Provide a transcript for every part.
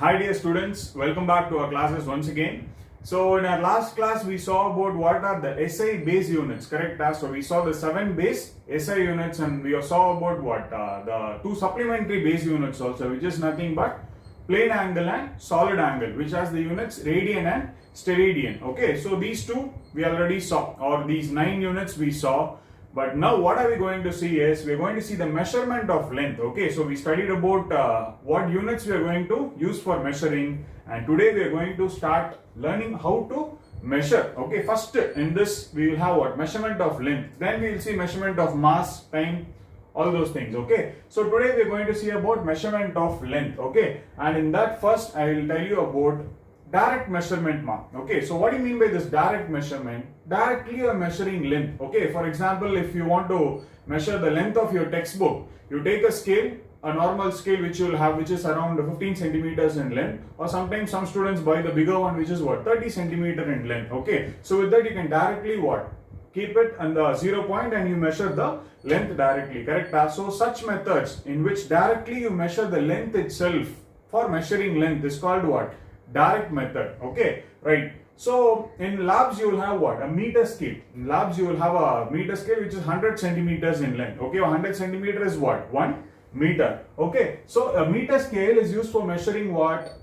Hi dear students, welcome back to our classes once again. So in our last class we saw about what are the SI base units, correct? So we saw the 7 base SI units and we saw about what? The 2 supplementary base units also, which is nothing but plane angle and solid angle, which has the units radian and steradian. Okay, so these two we already saw, or these 9 units we saw. But now what are we going to see is, we are going to see the measurement of length. Okay, so we studied about what units we are going to use for measuring, and today we are going to start learning how to measure. Okay, first in this we will have what? Measurement of length. Then we will see measurement of mass, time, all those things. Okay, so today we are going to see about measurement of length. Okay, and in that first I will tell you about direct measurement mark. Okay, so what do you mean by this direct measurement? Directly you are measuring length. Okay, for example, if you want to measure the length of your textbook, you take a scale, a normal scale which you will have, which is around 15 centimeters in length, or sometimes some students buy the bigger one, which is what, 30 centimeter in length. Okay, so with that you can directly what, keep it on the 0 point and you measure the length directly, correct? So such methods in which directly you measure the length itself for measuring length is called what? Direct method. Okay, right. So in labs you will have what? A meter scale. In labs you will have a meter scale which is 100 centimeters in length. Okay, 100 centimeter is what? 1 meter. Okay, so a meter scale is used for measuring what?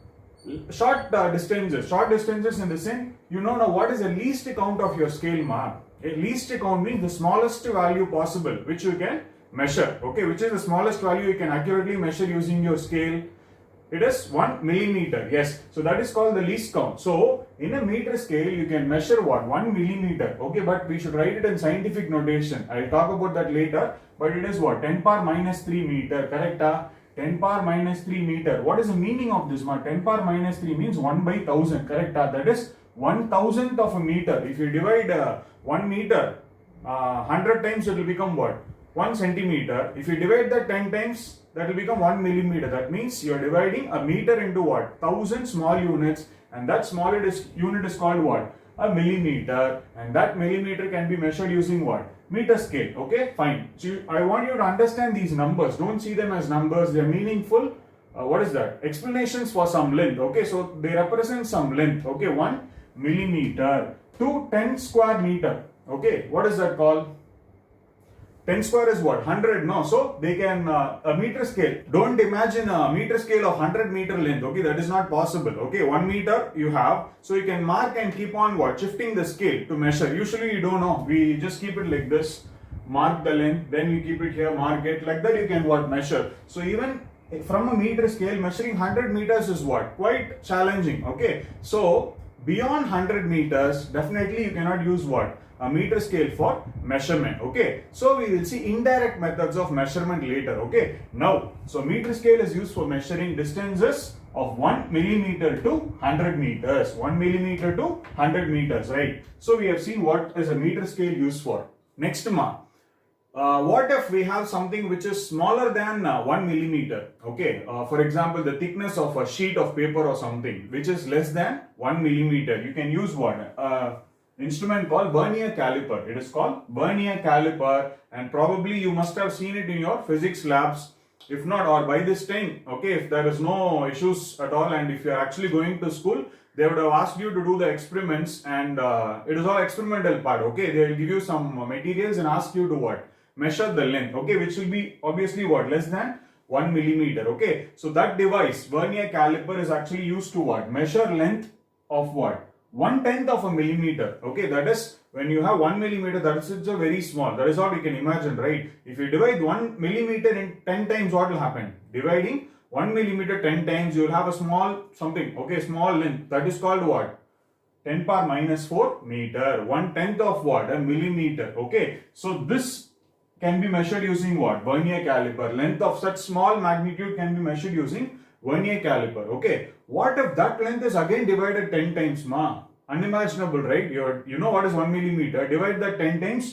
Short distances. Short distances in the sense, you know now what is the least count of your scale mark. A least count means the smallest value possible which you can measure. Okay, which is the smallest value you can accurately measure using your scale. It is 1 millimeter. Yes, so that is called the least count. So in a meter scale you can measure what? 1 millimeter. Okay, but we should write it in scientific notation. I will talk about that later. But it is what? 10 power minus 3 meter. Correct? 10 power minus 3 meter. What is the meaning of this one? 10 power minus 3 means 1 by 1000. Correct? That is 1,000th of a meter. If you divide 1 meter 100 times, it will become what? 1 centimeter. If you divide that 10 times, that will become 1 millimeter. That means you are dividing a meter into what? 1000 small units, and that small unit is called what? A millimeter, and that millimeter can be measured using what? Meter scale. Okay, fine. So I want you to understand these numbers. Don't see them as numbers. They are meaningful. What is that? Explanations for some length. Okay, so they represent some length. Okay, 1 millimeter to 10 square meter. Okay, what is that called? 10 square is what? 100, no? So they can, a meter scale. Don't imagine a meter scale of 100 meter length. Okay, that is not possible. Okay, 1 meter you have. So you can mark and keep on what? Shifting the scale to measure. Usually you don't know. We just keep it like this. Mark the length. Then you keep it here, mark it. Like that you can what? Measure. So even from a meter scale, measuring 100 meters is what? Quite challenging. Okay, so beyond 100 meters, definitely you cannot use what? A meter scale for measurement. Okay, so we will see indirect methods of measurement later. Okay, now so meter scale is used for measuring distances of 1 millimeter to 100 meters. 1 millimeter to 100 meters, right? So we have seen what is a meter scale used for. Next mark. What if we have something which is smaller than 1 millimeter? Okay, for example, the thickness of a sheet of paper or something which is less than 1 millimeter. You can use what? Instrument called vernier caliper. It is called vernier caliper, and probably you must have seen it in your physics labs. If not, or by this time, okay, if there is no issues at all and if you are actually going to school, they would have asked you to do the experiments, and it is all experimental part. Okay, they will give you some materials and ask you to what? Measure the length. Okay, which will be obviously what? Less than 1 millimeter. Okay, so that device, vernier caliper, is actually used to what? Measure length of what? 1/10 of a millimeter. Okay, that is when you have 1 millimeter, that is a very small. That is what you can imagine, right? If you divide 1 millimeter in 10 times, what will happen? Dividing 1 millimeter 10 times, you will have a small something. Okay, small length. That is called what? 10 power minus 4 meter. 1/10 of what? A millimeter. Okay, so this can be measured using what? Vernier caliper. Length of such small magnitude can be measured using vernier caliper. Okay, what if that length is again divided 10 times? Unimaginable, right? You know what is 1 millimeter. Divide that 10 times.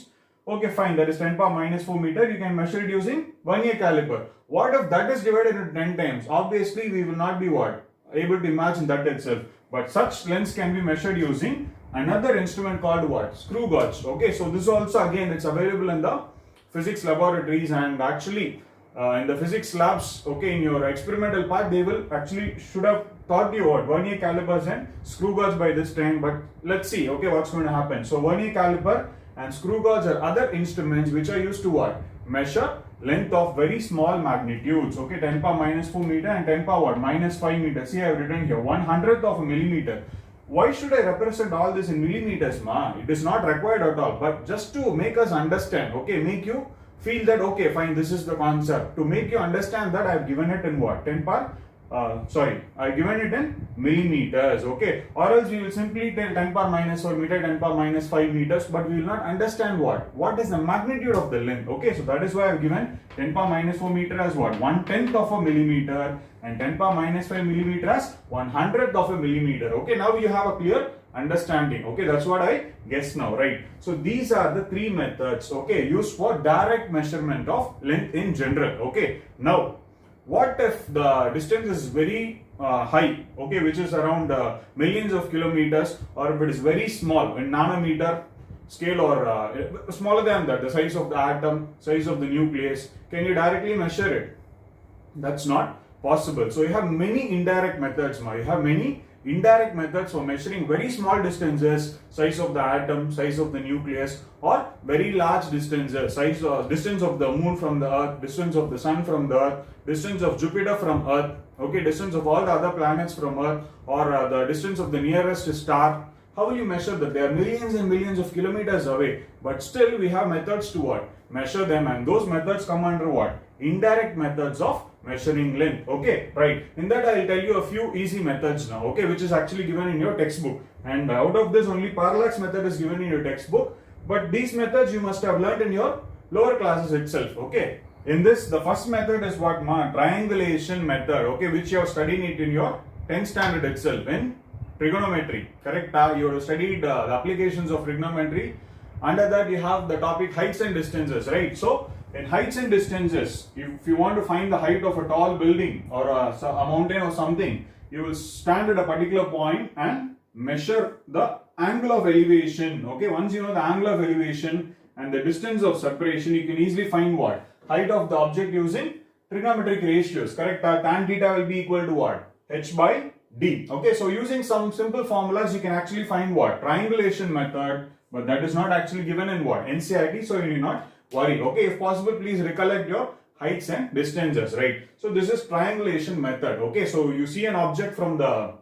Okay, fine. That is 10 power minus 4 meter. You can measure it using vernier caliper. What if that is divided into 10 times? Obviously, we will not be what? Able to imagine that itself. But such lengths can be measured using another instrument called what? Screw gauge. Okay, so this also again it's available in the physics laboratories, and actually in the physics labs, okay, in your experimental part, they will actually should have taught you what vernier calipers and screw gauge by this time. But let's see, okay, what's going to happen. So vernier caliper and screw gauge are other instruments which are used to what? Measure length of very small magnitudes, okay, 10 power minus 4 meter and 10 power what? Minus 5 meter. See, I have written here 1/100th of a millimeter. Why should I represent all this in millimeters, ma? It is not required at all, but just to make us understand, okay, make you feel that, okay, fine, this is the concept. To make you understand that, I have given it in what? 10 power, I have given it in millimeters, okay? Or else we will simply tell 10 power minus 4 meter, 10 power minus 5 meters, but we will not understand what is the magnitude of the length, okay? So that is why I have given 10 power minus 4 meter as what? 1/10th of a millimeter, and 10 power minus 5 millimeter as 1/100th of a millimeter, okay? Now you have a clear understanding, okay? That's what I guess now, right? So these are the three methods, okay, used for direct measurement of length in general, okay? Now, what if the distance is very high, okay, which is around millions of kilometers, or if it is very small in nanometer scale, or smaller than that, the size of the atom, size of the nucleus, can you directly measure it? That's not possible. So you have many indirect methods now. You have many indirect methods for measuring very small distances, size of the atom, size of the nucleus, or very large distances, distance of the moon from the earth, distance of the sun from the earth, distance of Jupiter from earth, okay, distance of all the other planets from earth, or the distance of the nearest star. How will you measure that? They are millions and millions of kilometers away, but still we have methods to what? Measure them, and those methods come under what? Indirect methods of measuring length, okay, right? In that I will tell you a few easy methods now, okay, which is actually given in your textbook, and out of this only parallax method is given in your textbook, but these methods you must have learnt in your lower classes itself, okay? In this, the first method is what, ma? Triangulation method, okay, which you have studied it in your 10th standard itself in trigonometry, correct? You have studied the applications of trigonometry. Under that you have the topic heights and distances, right? So in heights and distances, if you want to find the height of a tall building or a mountain or something, you will stand at a particular point and measure the angle of elevation, okay? Once you know the angle of elevation and the distance of separation, you can easily find what? Height of the object using trigonometric ratios, correct? Tan theta will be equal to what? H by D, okay? So using some simple formulas, you can actually find what? Triangulation method, but that is not actually given in what? NCERT, so you need not worry, okay? If possible, please recollect your heights and distances, right? So this is triangulation method, okay? So you see an object from the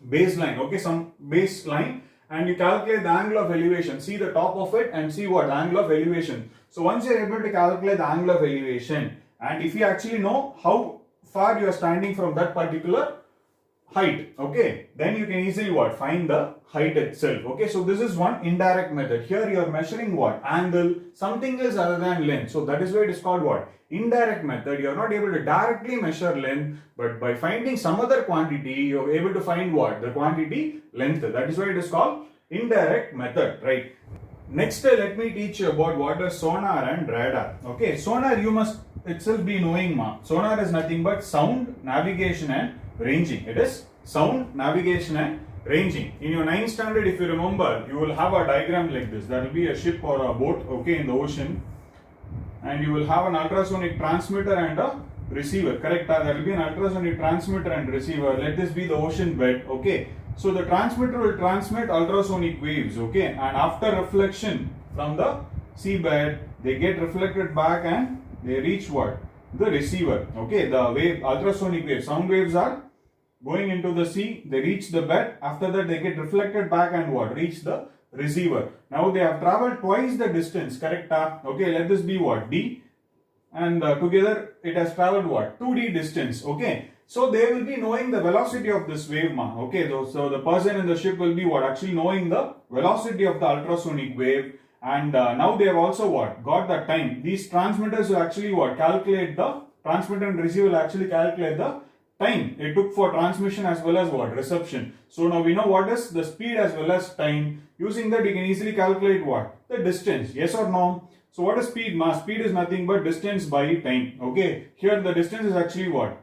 baseline, okay, some baseline, and you calculate the angle of elevation. See the top of it and see what? Angle of elevation. So once you are able to calculate the angle of elevation, and if you actually know how far you are standing from that particular height, okay, then you can easily what? Find the height itself, okay? So this is one indirect method. Here you are measuring what? Angle, something else other than length. So that is why it is called what? Indirect method. You are not able to directly measure length, but by finding some other quantity, you are able to find what? The quantity length. That is why it is called indirect method, right? Next, let me teach you about what is sonar and radar. Okay, sonar you must itself be knowing, ma. Sonar is nothing but sound, navigation and ranging. It is sound, navigation and ranging. In your 9th standard, if you remember, you will have a diagram like this. That will be a ship or a boat, okay, in the ocean, and you will have an ultrasonic transmitter and a receiver, correct? There will be an ultrasonic transmitter and receiver. Let this be the ocean bed, okay? So the transmitter will transmit ultrasonic waves, okay, and after reflection from the seabed, they get reflected back and they reach what? The receiver, okay? The wave, ultrasonic waves, sound waves are going into the sea, they reach the bed, after that they get reflected back and what? Reach the receiver. Now they have traveled twice the distance, correct? Okay, let this be what? D, and together it has traveled what? 2D distance, okay? So they will be knowing the velocity of this wave, ma. Okay, so the person in the ship will be what? Actually knowing the velocity of the ultrasonic wave, and now they have also what? Got the time. These transmitters will actually what? Calculate the transmitter and receiver will actually calculate the time it took for transmission as well as what? Reception. So now we know what is the speed as well as time. Using that, you can easily calculate what? The distance. Yes or no? So what is speed, ma? Speed is nothing but distance by time. Okay, here the distance is actually what?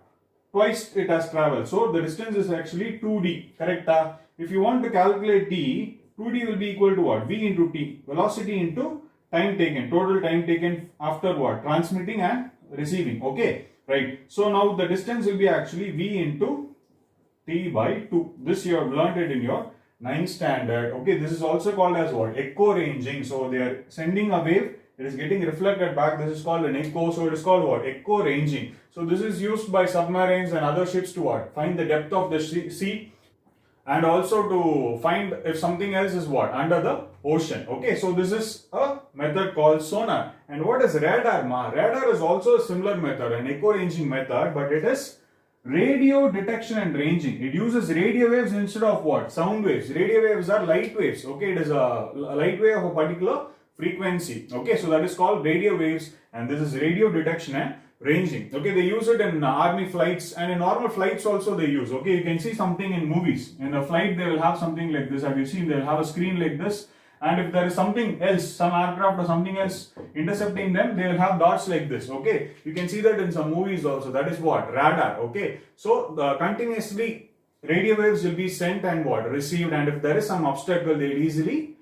Twice it has traveled. So the distance is actually 2d, correct? If you want to calculate d, 2d will be equal to what? V into t, velocity into time taken, total time taken after what? Transmitting and receiving. Okay, right. So now the distance will be actually V into T by 2. This you have learned it in your 9th standard. Okay, this is also called as what? Echo ranging. So they are sending a wave, it is getting reflected back. This is called an echo. So it is called what? Echo ranging. So this is used by submarines and other ships to what? Find the depth of the sea, and also to find if something else is what? Under the ocean. Okay, so this is a method called sonar. And what is radar, ma? Radar is also a similar method, an echo ranging method, but it is radio detection and ranging. It uses radio waves instead of what? Sound waves. Radio waves are light waves. Okay, it is a light wave of a particular frequency. Okay, so that is called radio waves, and this is radio detection and ranging. Okay, they use it in army flights, and in normal flights also they use. Okay, you can see something in movies. In a flight they will have something like this. Have you seen? They will have a screen like this, and if there is something else, some aircraft or something else intercepting them, they will have dots like this. Okay, you can see that in some movies also. That is what? Radar. Okay, so continuously radio waves will be sent and what? Received, and if there is some obstacle, they will easily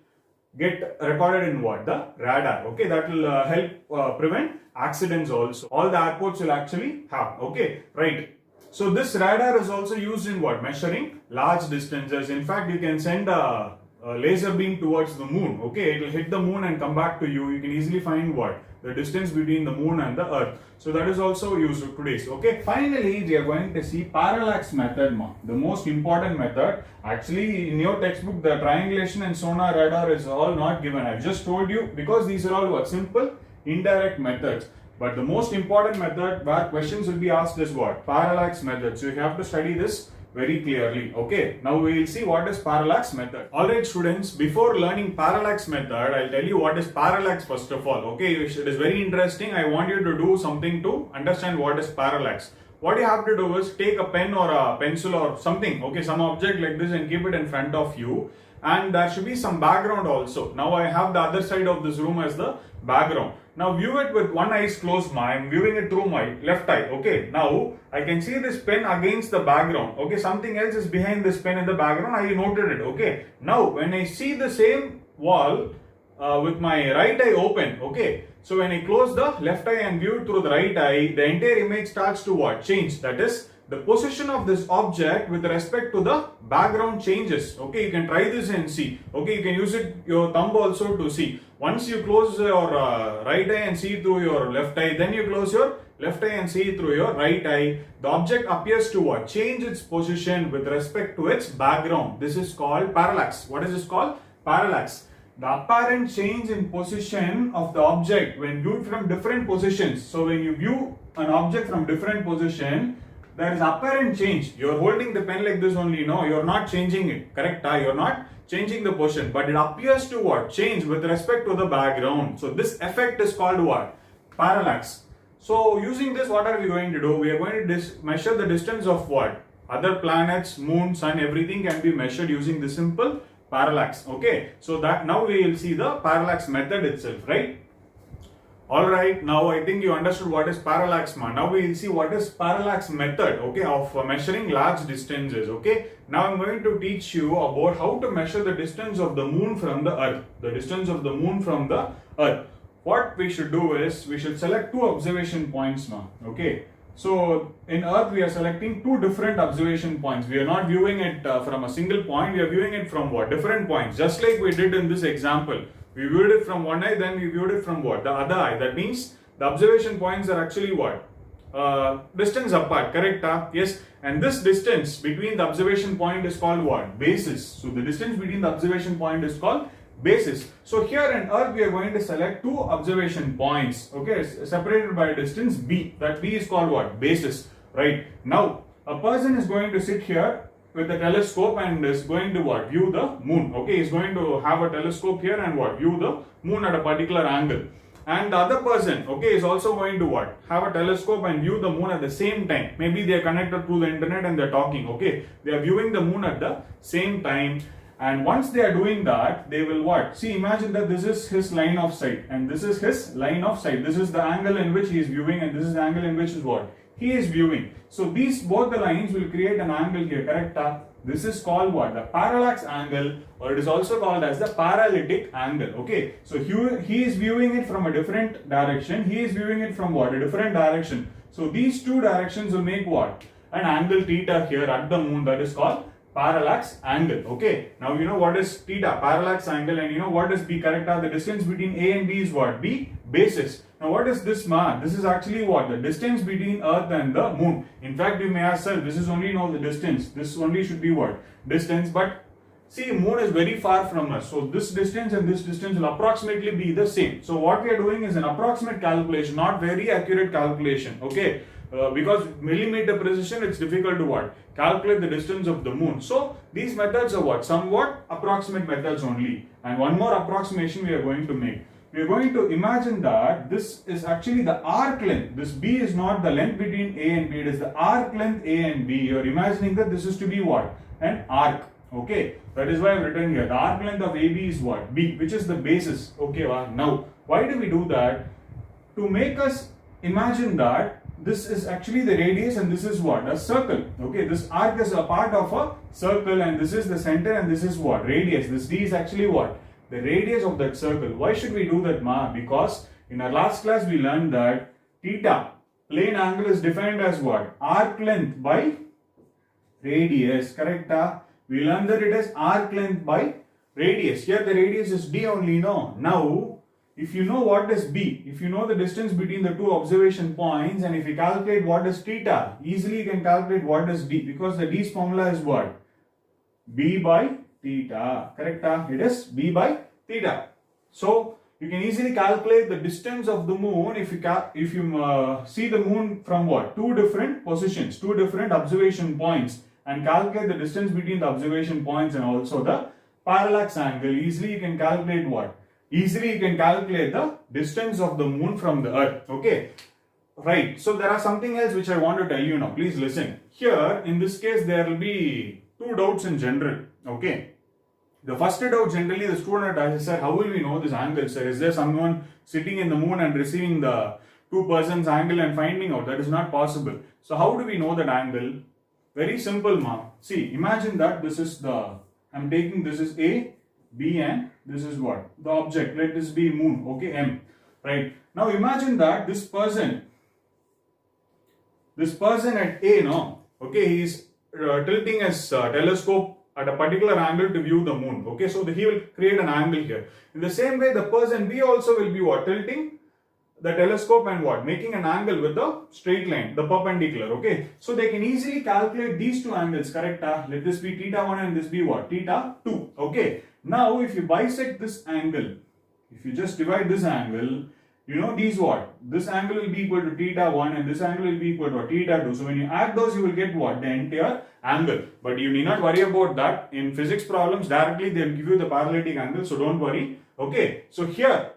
get recorded in what? The radar. Okay, that will help prevent accidents also. All the airports will actually have. Okay, right. So this radar is also used in what? Measuring large distances. In fact, you can send a laser beam towards the moon. Okay, it will hit the moon and come back to you. You can easily find what? The distance between the moon and the earth. So that is also used today. Okay, finally we are going to see parallax method, the most important method. Actually, in your textbook, the triangulation and sonar radar is all not given. I've just told you because these are all what? Simple indirect methods. But the most important method where questions will be asked is what? Parallax method. So you have to study this very clearly. Okay, now we will see what is parallax method. Alright students, before learning parallax method, I'll tell you what is parallax first of all. Okay, it is very interesting. I want you to do something to understand what is parallax. What you have to do is take a pen or a pencil or something, okay, some object like this, and keep it in front of you, and there should be some background also. Now I have the other side of this room as the background. Now view it with one eye closed. I am viewing it through my left eye. Okay, now I can see this pen against the background. Okay, something else is behind this pen in the background. I noted it. Okay, now when I see the same wall with my right eye open, okay, so when I close the left eye and view it through the right eye, the entire image starts to what? Change. That is, the position of this object with respect to the background changes. Okay, you can try this and see. Okay, you can use it your thumb also to see. Once you close your right eye and see through your left eye, then you close your left eye and see through your right eye, the object appears to what? Change its position with respect to its background. This is called parallax. What is this called? Parallax. The apparent change in position of the object when viewed from different positions. So when you view an object from different position, there is apparent change. You are holding the pen like this only, no, you are not changing it, correct? You are not changing the position, but it appears to what? Change with respect to the background. So this effect is called what? Parallax. So using this, what are we going to do? We are going to measure the distance of what? Other planets, moon, sun, everything can be measured using the simple parallax. Okay, so that now we will see the parallax method itself, right? Alright, now I think you understood what is parallax. Now we will see what is parallax method, okay, of measuring large distances. Okay, now I'm going to teach you about how to measure the distance of the moon from the earth. The distance of the moon from the earth. What we should do is, we should select two observation points now. Okay, so in earth we are selecting two different observation points. We are not viewing it from a single point, we are viewing it from what? Different points, just like we did in this example. We viewed it from one eye, then we viewed it from what? The other eye. That means the observation points are actually what? Distance apart, correct? Yes. And this distance between the observation point is called what? Basis. So the distance between the observation point is called basis. So here in earth we are going to select two observation points, okay, separated by a distance b. That b is called what? Basis. Right. Now a person is going to sit here with a telescope and is going to what? View the moon. Okay, he is going to have a telescope here and what? View the moon at a particular angle. And the other person, okay, is also going to what? Have a telescope and view the moon at the same time. Maybe they are connected through the internet and they are talking. Okay, they are viewing the moon at the same time. And once they are doing that, they will what? See, imagine that this is his line of sight and this is his line of sight. This is the angle in which he is viewing and this is the angle in which is what? he is viewing. So these both the lines will create an angle here, correct? This is called what? The parallax angle, or it is also called as the paralytic angle. Okay, so he is viewing it from a different direction. He is viewing it from what? A different direction. So these two directions will make what? An angle theta here at the moon, that is called parallax angle. Okay, now you know what is theta, parallax angle, and you know what is B, correct? The distance between A and B is what? B, basis. Now what is this, ma? This is actually what? The distance between Earth and the moon. In fact, you may ask, sir, this is only the distance. This only should be what? Distance. But see, moon is very far from us. So this distance and this distance will approximately be the same. So what we are doing is an approximate calculation, not very accurate calculation. Okay. Because millimeter precision, it's difficult to what? Calculate the distance of the moon. So these methods are what? Somewhat approximate methods only. And one more approximation we are going to make. We are going to imagine that this is actually the arc length. This B is not the length between A and B. It is the arc length A and B. You are imagining that this is to be what? An arc. Okay. That is why I have written here. The arc length of AB is what? B, which is the basis. Okay. Now, why do we do that? To make us imagine that this is actually the radius and this is what? A circle. Okay, this arc is a part of a circle and this is the center and this is what? Radius. This D is actually what? The radius of that circle. Why should we do that, ma? Because in our last class we learned that theta, plane angle, is defined as what? Arc length by radius. Correct? We learned that it is arc length by radius. Here the radius is D only, no? Now, if you know what is B, if you know the distance between the two observation points, and if you calculate what is theta, easily you can calculate what is D, because the D's formula is what? B by theta. Correct? It is B by theta. So you can easily calculate the distance of the moon if you see the moon from what? Two different positions, two different observation points, and calculate the distance between the observation points and also the parallax angle. Easily you can calculate what? Easily you can calculate the distance of the moon from the earth. Okay. Right. So there are something else which I want to tell you now. Please listen. Here in this case there will be two doubts in general. Okay. The first doubt generally the student asks, sir, how will we know this angle, sir? Is there someone sitting in the moon and receiving the two persons angle and finding out? That is not possible. So how do we know that angle? Very simple, ma. See, imagine that this is I'm taking this is A, B, and this is what? The object. Let this be moon. Okay, M. Right. Now imagine that this person at A, no? Okay, he is tilting his telescope at a particular angle to view the moon. Okay, so he will create an angle here. In the same way, the person B also will be what? Tilting the telescope and what? Making an angle with the straight line, the perpendicular. Okay, so they can easily calculate these two angles, correct? Let this be theta 1 and this be what? Theta 2. Okay, now if you bisect this angle, if you just divide this angle, you know these what? This angle will be equal to theta 1 and this angle will be equal to theta 2. So when you add those, you will get what? The entire angle. But you need not worry about that. In physics problems, directly they will give you the parallatic angle. So don't worry. Okay. So here,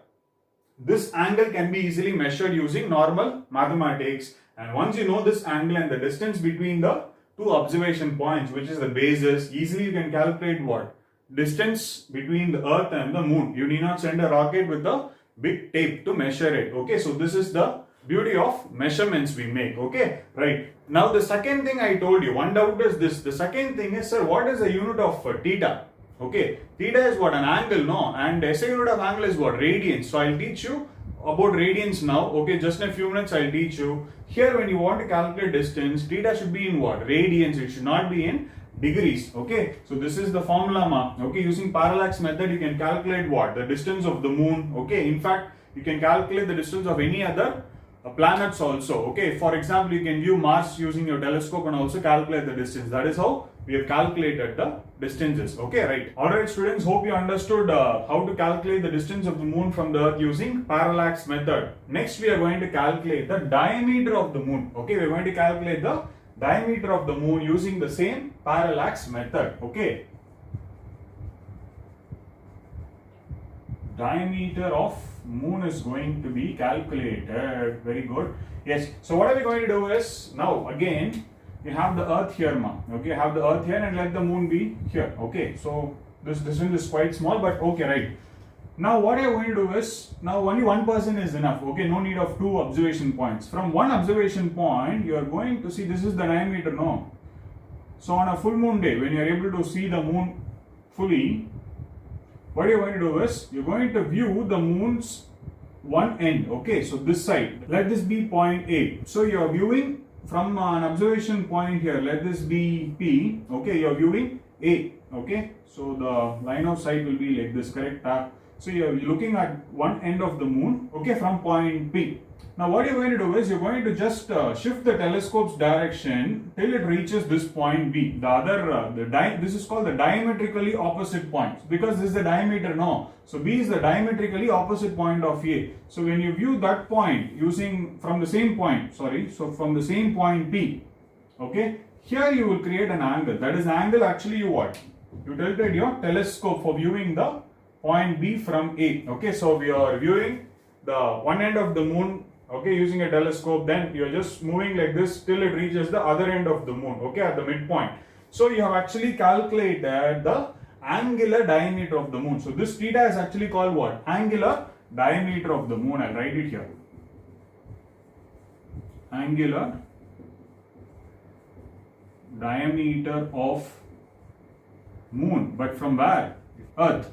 this angle can be easily measured using normal mathematics. And once you know this angle and the distance between the two observation points, which is the basis, easily you can calculate what? Distance between the earth and the moon. You need not send a rocket with a big tape to measure it. Okay, so this is the beauty of measurements we make. Okay, right. Now the second thing I told you, one doubt is this. The second thing is, sir, what is the unit of theta? Okay, theta is what? An angle, no? And SI unit of angle is what? Radians. So I'll teach you about radians now. Okay, just in a few minutes I'll teach you. Here when you want to calculate distance, theta should be in what? Radians. It should not be in degrees. Okay, so this is the formula, ma. Okay, using parallax method you can calculate what? The distance of the moon. Okay, in fact you can calculate the distance of any other planets also. Okay, for example, you can view Mars using your telescope and also calculate the distance. That is how we have calculated the distances. Okay, right. Alright students, hope you understood how to calculate the distance of the moon from the earth using parallax method. Next we are going to calculate the diameter of the moon. Okay, we are going to calculate the diameter of the moon using the same parallax method. Okay, diameter of moon is going to be calculated. Very good. Yes, so what are we going to do is, now again you have the earth here, ma. Okay, have the earth here and let the moon be here. Okay, so this distance is quite small, but okay, right. Now what I'm going to do is, now only one person is enough, okay, no need of two observation points. From one observation point, you are going to see this is the diameter, no? So on a full moon day, when you are able to see the moon fully, what you're going to do is, you're going to view the moon's one end, okay, so this side, let this be point A. So you're viewing from an observation point here, let this be P, okay, you're viewing A, okay, so the line of sight will be like this, correct? So you're looking at one end of the moon, okay, from point P. Now what you're going to do is, you're going to just shift the telescope's direction till it reaches this point B. The other, this is called the diametrically opposite points, because this is the diameter, no? So B is the diametrically opposite point of A. So when you view that point using from the same point, so from the same point P, okay, here you will create an angle. That is the angle actually you what? You tilted your telescope for viewing the point B from A. Okay, so we are viewing the one end of the moon, okay, using a telescope. Then you are just moving like this till it reaches the other end of the moon, okay, at the midpoint. So you have actually calculated the angular diameter of the moon. So this theta is actually called what? Angular diameter of the moon. I'll write it here. Angular diameter of moon, but from where? Earth.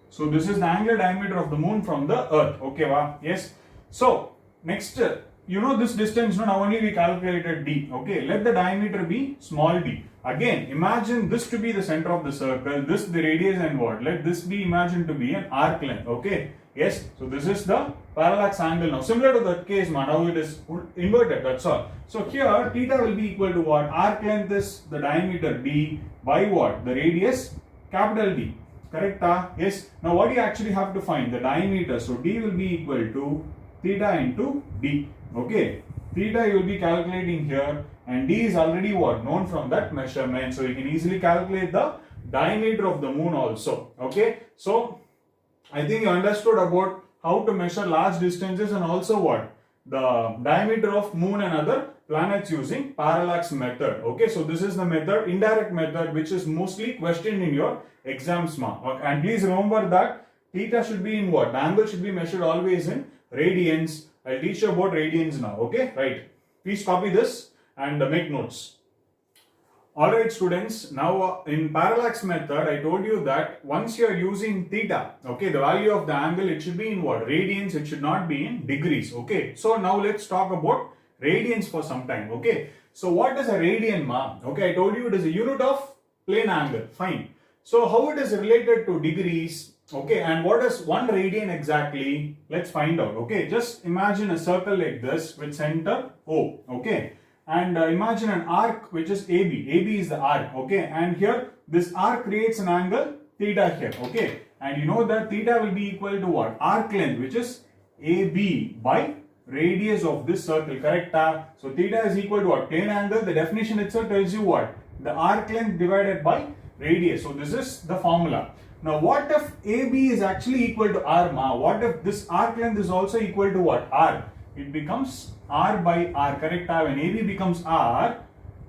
So this is the angular diameter of the moon from the earth. Okay, wow. Yes. So next, you know this distance, no, now only we calculated d. Okay, let the diameter be small d. Again, imagine this to be the center of the circle, this the radius, and what? Let this be imagined to be an arc length. Okay. Yes. So this is the parallax angle now. Similar to that case, man, now it is inverted. That's all. So here theta will be equal to what? Arc length is the diameter d by what? The radius capital D. Correct? Yes. Now what do you actually have to find? The diameter. So d will be equal to theta into d. Okay. Theta you will be calculating here, and d is already what? Known from that measurement. So you can easily calculate the diameter of the moon also. Okay. So I think you understood about how to measure large distances, and also what? The diameter of moon and other planets using parallax method. Okay, so this is the method, indirect method, which is mostly questioned in your exams. And please remember that theta should be in what? The angle should be measured always in radians. I'll teach you about radians now. Okay, right. Please copy this and make notes. Alright students, now in parallax method, I told you that once you are using theta, okay, the value of the angle, it should be in what? Radians, it should not be in degrees. Okay, so now let's talk about radians for some time. Okay, so what is a radian, ma? Okay, I told you it is a unit of plane angle. Fine. So how it is related to degrees? Okay, and what is 1 radian exactly? Let's find out. Okay, just imagine a circle like this with center O. Okay. And imagine an arc which is AB. AB is the arc, okay, and here this arc creates an angle theta here, okay, and you know that theta will be equal to what? Arc length, which is AB by radius of this circle, correct? So theta is equal to what? Plane angle. The definition itself tells you what? The arc length divided by radius. So this is the formula. Now what if AB is actually equal to R, ma? What if this arc length is also equal to what? R. It becomes R by R, correct? When AB becomes R,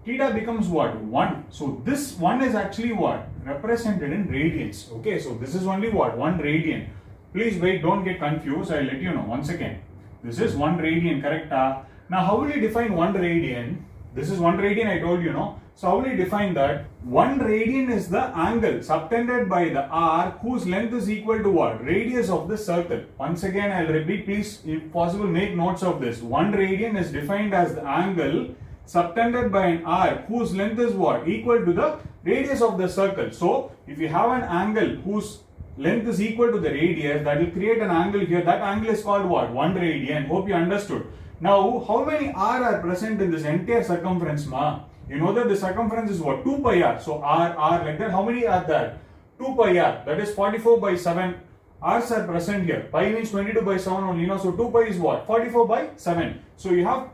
theta becomes what? 1. So this 1 is actually what? Represented in radians. Okay, so this is only what? 1 radian. Please wait, don't get confused. I'll let you know once again. This is 1 radian, correct? Now how will you define 1 radian? This is 1 radian, I told you, no? So how will you define that? 1 radian is the angle subtended by the arc whose length is equal to what? Radius of the circle. Once again, I'll repeat, please, if possible, make notes of this. 1 radian is defined as the angle subtended by an arc whose length is what? Equal to the radius of the circle. So, if you have an angle whose length is equal to the radius, that will create an angle here. That angle is called what? 1 radian. Hope you understood. Now, how many r are present in this entire circumference, ma? You know that the circumference is what? 2 pi r. So r like that. How many are there? 2 pi r. That is 44 by 7. R's are present here. Pi means 22 by 7 only. So 2 pi is what? 44 by 7. So you have,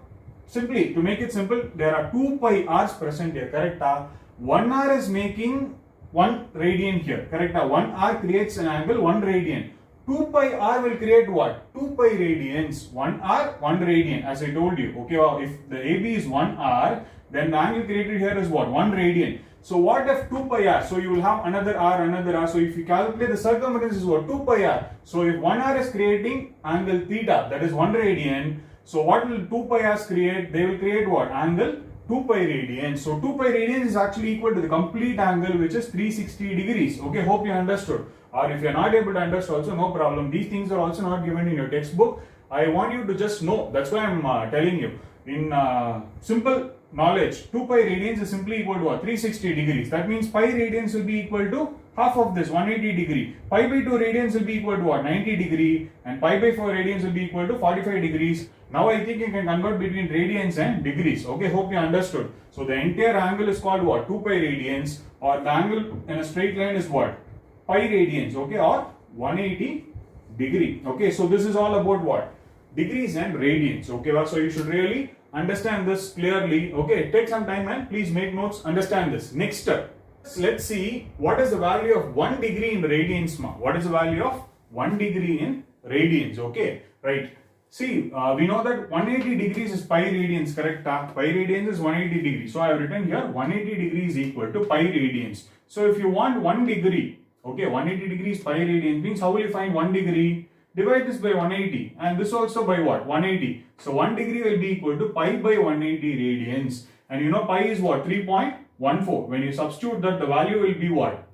simply to make it simple, there are 2 pi r's present here. Correct? 1 r is making 1 radian here. Correct? 1 r creates an angle 1 radian. 2 pi r will create what? 2 pi radians. 1 r, 1 radian, as I told you. Okay, if the AB is 1 r, then the angle created here is what? 1 radian. So what if 2 pi r? So you will have another r. So if you calculate the circumference is what? 2 pi r. So if 1 r is creating angle theta, that is 1 radian. So what will 2 pi r's create? They will create what? Angle 2 pi radians. So 2 pi radians is actually equal to the complete angle, which is 360 degrees. Okay, hope you understood. Or if you are not able to understand also, no problem. These things are also not given in your textbook. I want you to just know. That's why I'm telling you. In simple knowledge, 2 pi radians is simply equal to what? 360 degrees. That means pi radians will be equal to half of this, 180 degree. Pi by 2 radians will be equal to what? 90 degree. And pi by 4 radians will be equal to 45 degrees. Now I think you can convert between radians and degrees. Okay, hope you understood. So the entire angle is called what? 2 pi radians, or the angle in a straight line is what? Pi radians. Okay, or 180 degree. Okay, so this is all about what? Degrees and radians. Okay, well, so you should really understand this clearly. Okay, take some time and please make notes, understand this. Next step, let's see what is the value of 1 degree in radians. What is the value of 1 degree in radians? Okay, right. See, we know that 180 degrees is pi radians, correct? Pi radians is 180 degrees. So I have written here 180 degrees equal to pi radians. So if you want 1 degree, okay, 180 degrees pi radians means how will you find 1 degree? Divide this by 180 and this also by what? 180. So 1 degree will be equal to pi by 180 radians. And you know pi is what? 3.14. When you substitute that, the value will be what?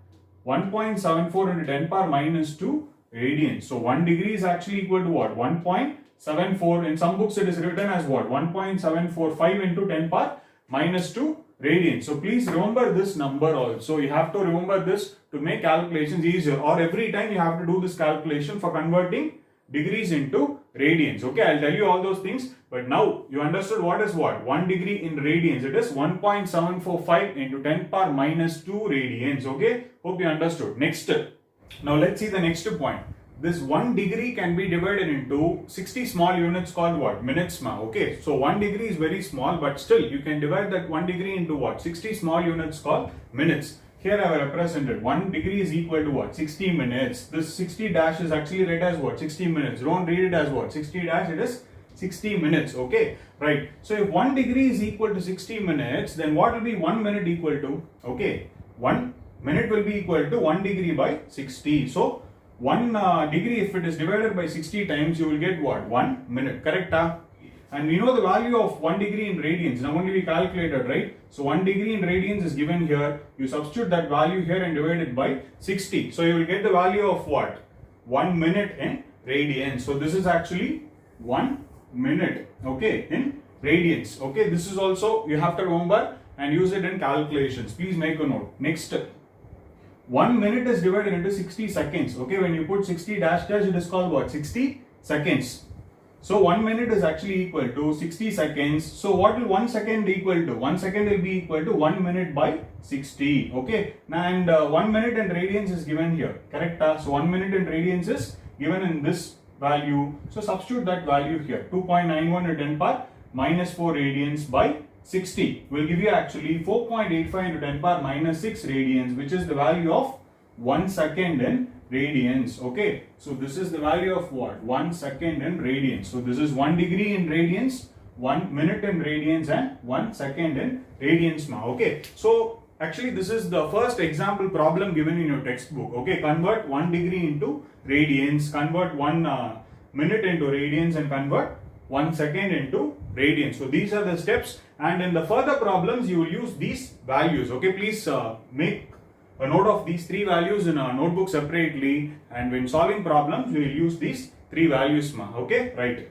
1.74 into 10 power minus 2 radians. So 1 degree is actually equal to what? 1.74. In some books it is written as what? 1.745 into 10 power minus 2 radians. So please remember this number also. You have to remember this to make calculations easier, or every time you have to do this calculation for converting degrees into radians. Okay, I'll tell you all those things, but now you understood what is what? 1 degree in radians. It is 1.745 into 10 power minus 2 radians. Okay, hope you understood. Next, now let's see the next point. This 1 degree can be divided into 60 small units called what? Minutes. Okay, so 1 degree is very small, but still you can divide that 1 degree into what? 60 small units called minutes. Here I have represented 1 degree is equal to what? 60 minutes. This 60 dash is actually read as what? 60 minutes. Don't read it as what? 60 dash, it is 60 minutes. Okay, right. So if 1 degree is equal to 60 minutes, then what will be 1 minute equal to? Okay, 1 minute will be equal to 1 degree by 60. So 1 degree, if it is divided by 60 times, you will get what? 1 minute, correct? And we know the value of 1 degree in radians. Now only we calculated, right? So 1 degree in radians is given here. You substitute that value here and divide it by 60. So you will get the value of what? 1 minute in radians. So this is actually 1 minute, okay, in radians. Okay, this is also you have to remember and use it in calculations. Please make a note. Next, 1 minute is divided into 60 seconds. Okay, when you put 60 dash dash, it is called what? 60 seconds. So 1 minute is actually equal to 60 seconds. So what will 1 second equal to? 1 second will be equal to 1 minute by 60. Okay, and 1 minute in radians is given here, correct? So 1 minute in radians is given in this value. So substitute that value here. 2.91 into 10 power minus 4 radians by 60 will give you actually 4.85 into 10 power minus 6 radians, which is the value of 1 second in radians. Okay, so this is the value of what? 1 second in radians. So this is 1 degree in radians, 1 minute in radians, and 1 second in radians now. Okay, so actually this is the first example problem given in your textbook. Okay, convert 1 degree into radians, convert 1 minute into radians, and convert 1 second into radians. So these are the steps, and in the further problems you will use these values. Okay, please make a note of these 3 values in a notebook separately, and when solving problems we will use these 3 values. Okay, right.